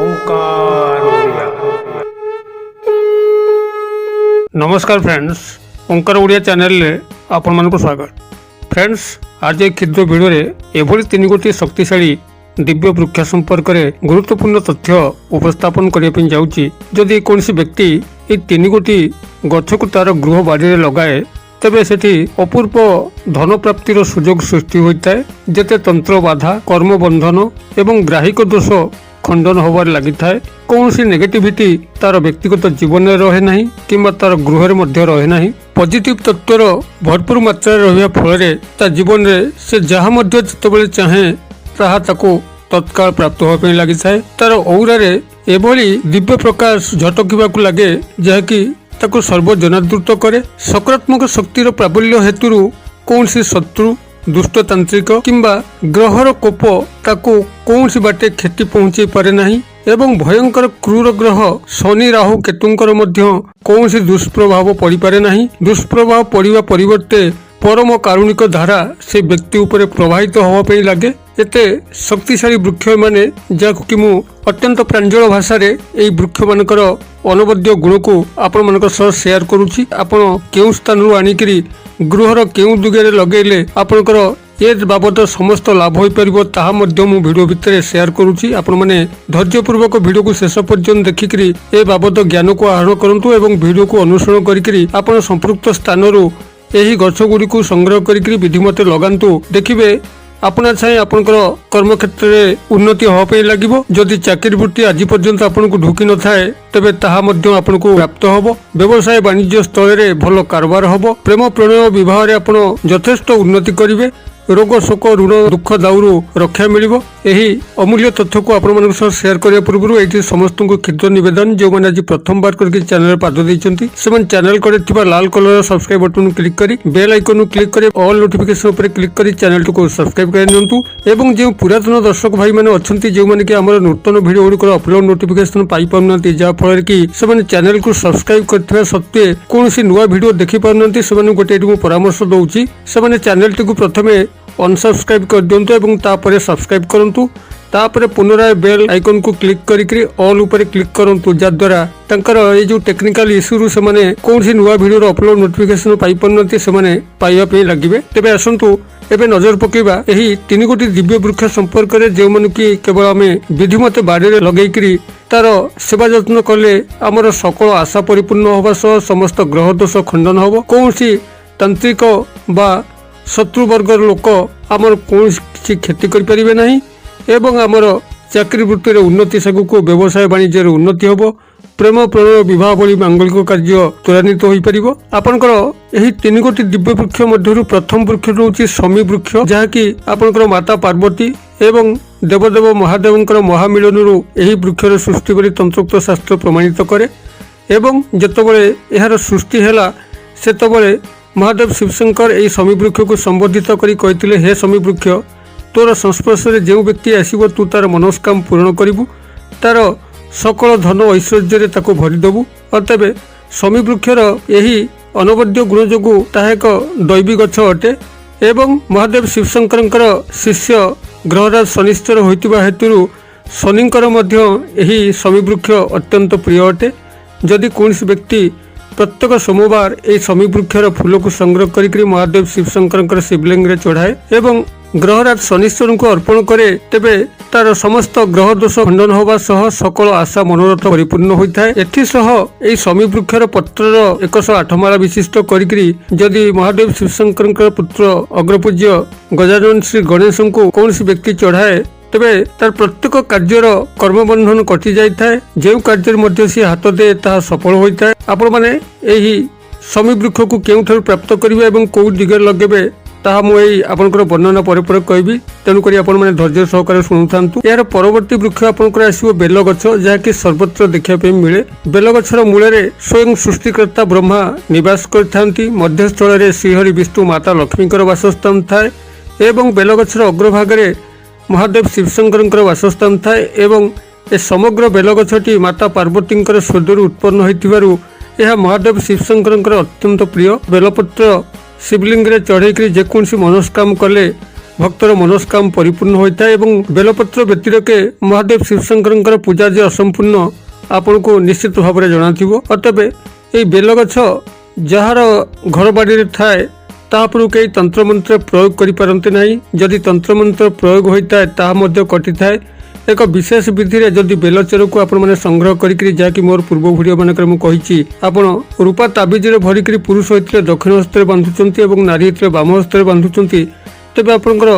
ओंकार ओडिया। नमस्कार फ्रेंड्स, ओंकार ओडिया चैनल रे आपण मानक स्वागत। फ्रेंड्स, आज एक क्षुद्र वीडियो रे एभली तीन गोटी शक्तिशाली दिव्य वृक्ष संपर्क में गुरुत्वपूर्ण तथ्य उपस्थापन करने जाऊँगी। जदि कौन व्यक्ति ये तीन गोटी गछ को तार गृह बाड़ी लगाए तेबे सेठी अपूर्व धन प्राप्तिर सुजोग सृष्टि होता है। जेते तंत्र बाधा, कर्म बंधन एवं ग्राहिक दोष खंडन होबार लगी थाए। कौन नेगेटिविटी तार व्यक्तिगत जीवन में रहे नहीं किंबा तार गृह मध्य रहे नहीं। पॉजिटिव तत्वर भरपूर मात्रा रहा फल ता जीवन में से जहाँ मध्य जितेबाला चाहे ताहा ताको तत्काल प्राप्त होगा लगी थाए। तार औरारे एभली दिव्य प्रकाश झटकिबाकू लगे जहाँकि ताको सर्वजनादृत करे। सकारात्मक शक्तिर प्राबल्य हेतु कौन शत्रु, दुष्टतांत्रिक किंबा ग्रहर कोप ताको कौन बाटे क्षति पहुंचे पारे नहीं एवं भयंकर क्रूर ग्रह शनि, राहु, केतुंकर मध्य कौन दुष्प्रभाव पड़ी पारे नहीं। दुष्प्रभाव पड़िबा परिवर्ते परम कारुणिक धारा से व्यक्ति उपरे प्रभावित होवाई लगे। एते शक्तिशाली वृक्ष माने जहाँ कि मु अत्यंत प्रांजल भाषा रे एई वृक्ष मानकर अनवद्य गुण को आपण मानक सह शेयर करूची। आपण केउ स्थान रु आनिकरी गृहर केउ दुगे लगेले आपणकर ए बाबद समस्त लाभ हो पारिबो ताहा मध्य मु वीडियो भितर शेयर करूची। आपण माने धैर्यपूर्वक वीडियो को शेष पर्यंत देखिकरी ए बाबद ज्ञान को आहरण करंतु एवं वीडियो को अनुसरण करिकरी आपण संपृक्त स्थान रु एही गछ गुडी को संग्रह करिकरी विधिमत लगांतु। देखिबे अपना छाई आपनकर कर्म क्षेत्र में उन्नति होपाई लगिबो। जदि चाकरी वृत्ति आज पर्यंत आपनको ढुकी न थाए तेबे ताहा मध्य आपनको प्राप्त होबो। व्यवसाय वाणिज्य स्थल रे भल कारबार होबो। प्रेम प्रणय विवाह रे आपण यथेष्ट उन्नति करिवे। रोग शोक ऋण दुख दाउरु रक्षा मिलिबो। एही अमूल्य तथ्य को आपण मानक सह शेयर करिया पूर्व एठी समस्त को क्षुद्र निवेदन जो माने आज प्रथम बार करके चैनल पाद दैचंती सेमन चैनल करे थिबा लाल कलर सब्सक्राइब बटन क्लिक करी बेल आइकन क्लिक करी ऑल नोटिफिकेशन ऊपर क्लिक करी चैनल को सब्सक्राइब कर नियंतु। एवं जो पुरातन दर्शक भाई माने अछंती जो माने कि हमर नूतन वीडियो गुडी को अपलोड नोटिफिकेशन पाई पाउनंती जा फल कि सेमन चैनल को सब्सक्राइब करथिबा सत्वे कोनोसी नुवा वीडियो देखि पाउनंती सेमन गोटे एठी परामर्श दउची। सेमन चैनल को प्रथमे अनसब्सक्राइब कर दिंतु एवं तापरे सब्सक्राइब करंतु। तापरे पुनराय बेल आइकन को क्लिक करिकरी ऑल ऊपर क्लिक करंतु जद्वारा तंकर ए जो टेक्निकल इश्यू रु सेमाने कोनसी नुवा वीडियो रो अपलोड नोटिफिकेशन पाई पन्नती सेमाने पाइबा पे लागिबे। तेबे आसंतु एबे नजर पकेबा एही तीन गोटी दिव्य वृक्ष संपर्क रे जे मन कि केवल आमे विधिमत बाड़ी रे लगेइकरी तार सेवा जत्न कले हमर सकल आशा परिपूर्ण होबा सह समस्त ग्रह दोष खंडन होबो। कोनसी तांत्रिक बा शत्रु वर्गर लोक आमर कौन क्षति करें ना एवं आमर चाकरी वृत्ति उन्नति सागु को व्यवसाय वाणिज्य उन्नति होबो। प्रेम प्रणय विवाह भली मांगलिक कार्य त्वरान्वित हो पारिबो। आपनकर एही तीन गोटी दिव्य वृक्ष मध्यरु प्रथम वृक्ष होउची शमी वृक्ष जहाँकि आपनकर माता पार्वती एवं देवदेव महादेवंकर महामिलनरु एही वृक्षर सृष्टि करी तंत्रोक्त शास्त्र प्रमाणित करे। एवं जेतबेले एहार सृष्टि हैला सेतबेले महादेव शिवशंकर यही शमी वृक्ष को संबोधित करी कहते, हे शमी वृक्ष, तोर संस्पर्श में जो व्यक्ति आसब तू तार मनस्काम पूर्ण करू, तार सकल धन ऐश्वर्य ताको भरीदेबू। अतएव शमी वृक्षर यही अनवद्य गुण जोगु ताहा एक दैवी गछ अटे एवं महादेव शिवशंकर शिष्य ग्रहराज शनिश्चर होइतिबा हेतु शनिंकर मध्य यही शमी वृक्ष अत्यंत प्रिय अटे। जदि कौन व्यक्ति प्रत्येक सोमवार ये शमी वृक्षर फूल को संग्रह करी महादेव शिवशंकर शिवलिंग रे चढ़ाए एवं ग्रहराज शनिश्चर को अर्पण करे तेबे तार समस्त ग्रह दोष खंडन होगा सह सकल आशा मनोरथ परिपूर्ण होता है। एथिसह यही शमी वृक्षर पत्रर 108 माला विशिष्ट करी जदि महादेव शिवशंकर पुत्र अग्रपूज्य गजानन श्री गणेश को कौन व्यक्ति चढ़ाए तेबे तार प्रत्येक कार्यर कर्मबंधन कटि जाए। जो कार्य मध्य सी हाथ दे ता सफल होता है। आपण माने एही शमी वृक्ष को केउठारु प्राप्त करिवे एवं कोउ दिगरे लगेबे ताहा मु एही आपनकर वर्णना परे परे कहबी। तेणु करी आपण माने धैर्य सहकारे सुनुथांतु। यार परवर्ती वृक्ष आपनकर आसीबो बेल गछ जहाँकि सर्वत्र देखिया पे मिले। बेल गछर मूଳରେ स्वयं सृष्टिकर्ता ब्रह्मा निवास करथांती। मध्यस्थल रे श्रीहरि विष्णु माता लक्ष्मीकर वासस्थान थाए एवं बेल गछर अग्रभागरे महादेव शिवशंकर वासस्थान थाए एवं ए समग्र बेलगछटी माता पार्वती स्वर्गर उत्पन्न होइतिबारु यह महादेव शिवशंकर अत्यंत प्रिय। बेलपत्र शिवलिंग रे चढ़ेक जेकोसी मनस्काम कले भक्तर मनोस्काम परिपूर्ण होता है। बेलपत्र व्यतिरेके महादेव शिवशंकर पूजा जे असंपूर्ण आपन को निश्चित भाव में जना थी। अतबे ये बेल गछ जार घर बाड़ी थाए तापर कई तंत्रमंत्र प्रयोग करें ना। जदि तंत्रमंत्र प्रयोग होता है ताहा कटि थाए। एक विशेष विधि रे जदि बेलचेर को आपण माने संग्रह करी जाकि मोर पूर्व वीडियो मानकर मु कहिछि आपण रूपा ताबिज रे भरिकरी पुरुष होइतले दक्षिण हस्ते बांधुचंती एवं नारी होइतले वाम हस्ते बांधुचंती तेबे आपणकर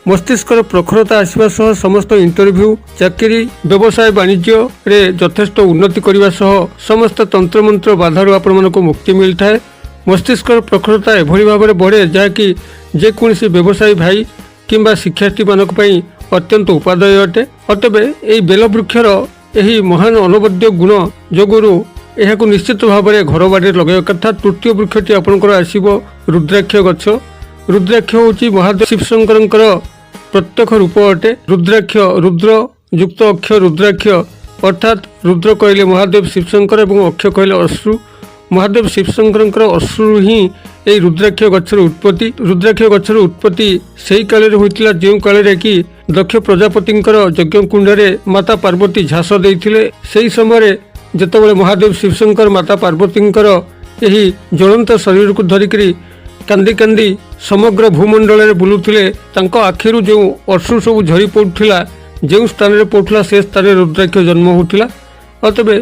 मस्तिष्क प्रखरता आसवा सह समस्त इंटरव्यू चाकरी व्यवसाय वाणिज्य रे यथेष्ट उन्नति करने सह समस्त तंत्रमंत्र बाधारू आपण मानक मुक्ति मिलता है। मस्तिष्क प्रखरता एभली भाव में बढ़े जहाँकि जेकोसी व्यवसायी भाई किंबा शिक्षार्थी मानक पई अत्यंत उपादेय अटे। अतबे यही बेल वृक्षर यही महान अनवद्य गुण जोगुरु यह निश्चित भाव में घर बाड़ी लगे कथा। तृतीय वृक्षटी आपंकर आसो रुद्राक्ष गछ। रुद्राक्ष हूँ महादेव शिवशंकर प्रत्यक्ष रूप अटे। रुद्राक्ष रुद्र युक्त अक्ष रुद्राक्ष अर्थात रुद्र कहले महादेव शिवशंकर और अक्ष कहले अश्रु। महादेव शिवशंकर अश्रु ही यही रुद्राक्ष गछर उत्पत्ति। रुद्राक्ष गछर उत्पत्ति सही काल होता जो काल कि दक्ष प्रजापति यज्ञ कुंडे माता पार्वती झास देते से समय जितेबाला महादेव शिवशंकर माता पार्वती यही ज्वलंत शरीर को धरिकी कांदी कांदी समग्र भूमंडल में बुलुले आखिर जो अश्रु सब झरी पड़ूला जो स्थान में पड़ूला से स्थान रुद्राक्ष जन्म होता। अतबे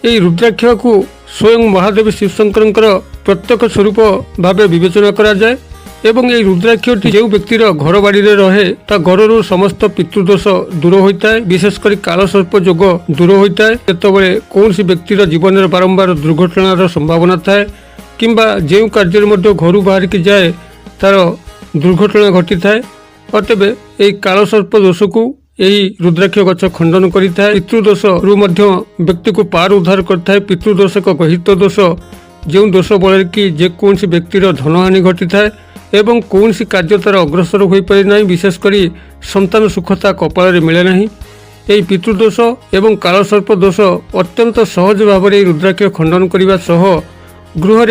यही रुद्राक्ष को स्वयं महादेव शिवशंकर प्रत्यक्ष स्वरूप भाव विवेचना करा जाए एवं ये रुद्राक्षटी जो व्यक्तिर घर बाड़ी रहे ता घर समस्त पितृदोष दूर होता है। विशेषकर कालसर्प जोग दूर होता है जितेबाला कौन व्यक्तिर जीवन में बारंबार दुर्घटनार संभावना थाए किंबा जो कार्य घर बाहर की जाए तार दुर्घटना घटी थाए। अतबे यही कालसर्प दोष को यही रुद्राक्ष गछ खंडन करिଥାଏ। पितृदोष रु मध्य व्यक्ति को पार उद्धार करता है। पितृदोष एक गहित दोष जो दोष बल कि जेकोसी व्यक्तिर धनहानि घटी थाए एवं कौन कार्य तार अग्रसर हो पारे ना। विशेषकर संतान सुखता कपाल मिले ना। यही पितृदोष एवं कालसर्प दोष अत्यंत सहज भाव में रुद्राक्ष खंडन करने सह गृह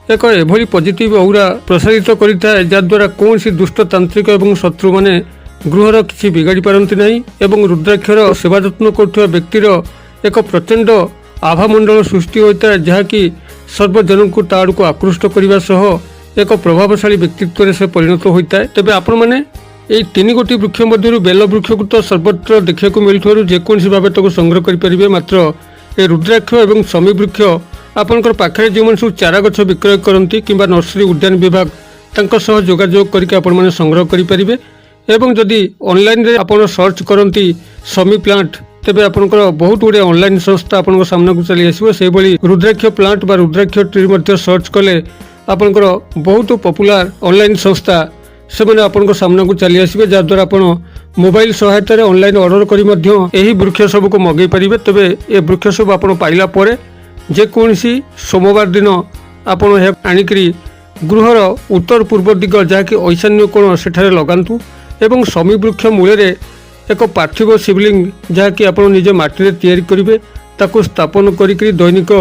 एक एभली पॉजिटिव औरा प्रसारित करिଥାଏ जद्वारा कौन दुष्ट तांत्रिक एवं शत्रु माने गृहर किसी बिगाड़ी पारती नहीं एवं रुद्राक्षर सेवा जत्न करुवा व्यक्तिर एक प्रचंड आभामंडल सृष्टि होता है जहाँकि सर्वजन को ता आड़क आकृष्ट करने सह एक प्रभावशाली व्यक्तित्व से परिणत होता है। तेबे आपण मैंने यही तीन गोटी वृक्ष मध्य बेल वृक्ष को तो सर्वत्र देखा मिलुवर जेकोसी भाव ताको संग्रह करेंगे। मात्र ये रुद्राक्ष और शमी वृक्ष आपंकर पाखे जो सब चारा गछ विक्रय करती कि नर्सरी उद्यान विभाग जोगाजोग करके आपण मैंने संग्रह करेंगे। एवं जदि ऑनलाइन रे आपण सर्च करती शमी प्लांट तेबे आपनकर बहुत गुड़े ऑनलाइन संस्था आपन सामना को चली आसो से भली रुद्राक्ष प्लांट बा रुद्राक्ष ट्री मध्य सर्च कले आपनकर बहुत पॉपुलर ऑनलाइन संस्था से मैंने आपन सामना को चली आसबे जद्वारा आप मोबाइल सहायता ऑनलाइन ऑर्डर करी मध्य एही वृक्ष सब को मगै पारिबे। तेबे ए वृक्ष सब आपन पाइला परे जेकोसी सोमवार दिन आपन आनिकरी गृहर उत्तर पूर्व दिग जहाँकि ईशान्य कोण सेठारे लगांतु एवं शमी वृक्ष मूल एक पार्थिव शिवलिंग जहाँकि आप निजे माटी तैयारी करेंगे ताको स्थापन करी दैनिक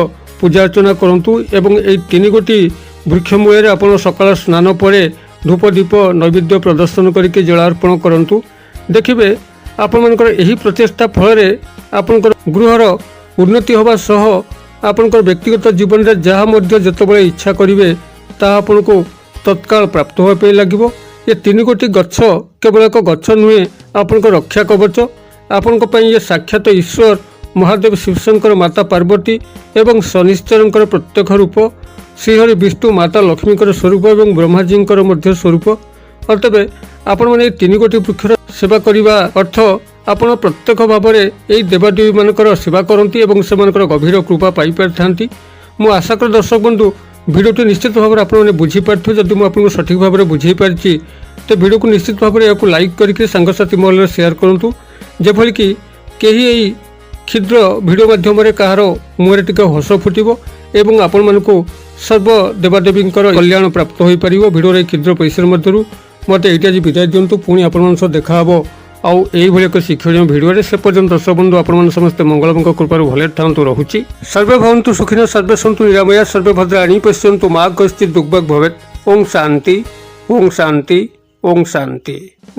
पूजा अर्चना करूँ एवं यही तीन गोटी वृक्ष मूल आप सकाल स्नान पर धूप दीप नैवेद्य प्रदर्शन करके जलार्पण करूँ। देखिए आपण मानकर यही प्रचेष्टा फल आपणकर गृहर उन्नति होगा सह आपणकर व्यक्तिगत जीवन में जहाँ जितेबाला इच्छा करेंगे ताहा आपण को तत्काल प्राप्त होगा लगे। ये तीन गोटी गछ केवल एक गछ नुहे आपण रक्षा कवच आपण ये साक्षात ईश्वर महादेव शिवशंकर माता पार्वती एवं शनिश्चर प्रत्यक्ष रूप श्रीहरि विष्णु माता लक्ष्मी स्वरूप और ब्रह्माजी स्वरूप। अतबे आपण मैंने तीन गोटी वृक्षर सेवा करने अर्थ आपण प्रत्यक्ष भाव में यही देवादेवी मानकर सेवा करती और से गभीर कृपा पाई पारि। मु आशा कर दर्शक बंधु भिडियोटी निश्चित भाव में आपने बुझीपारे जदि मुझे सठिक भाव में बुझे पारी तो भिडियो को निश्चित भाव में या लाइक करके सांगसाथी महल में शेयर करूँ जेभली कि कहीं यही क्षुद्र भिडियो माध्यम कहार मुहर टिके हस फुटब एवं आपण मानक सर्व देवादेवी कल्याण प्राप्त हो पार। भिडियो क्षुद्र पैसा मध्य मत ये आज विदाय दिंतु पुणी आपण देखा आउ यही एक शिक्षणीय भिडियो से पर्यंत दर्शक बंधु आपण समस्त मंगलमय कृपार भले था रहुची। सर्वे भवन्तु सुखिनः सर्वे सन्तु निरामया सर्वे भद्राणि पश्यन्तु मा कश्चित् दुर्भग भवेत्। ओम शांति ओम शांति ଓಂ ଶାନ୍ତି।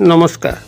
ନମସ୍କାର।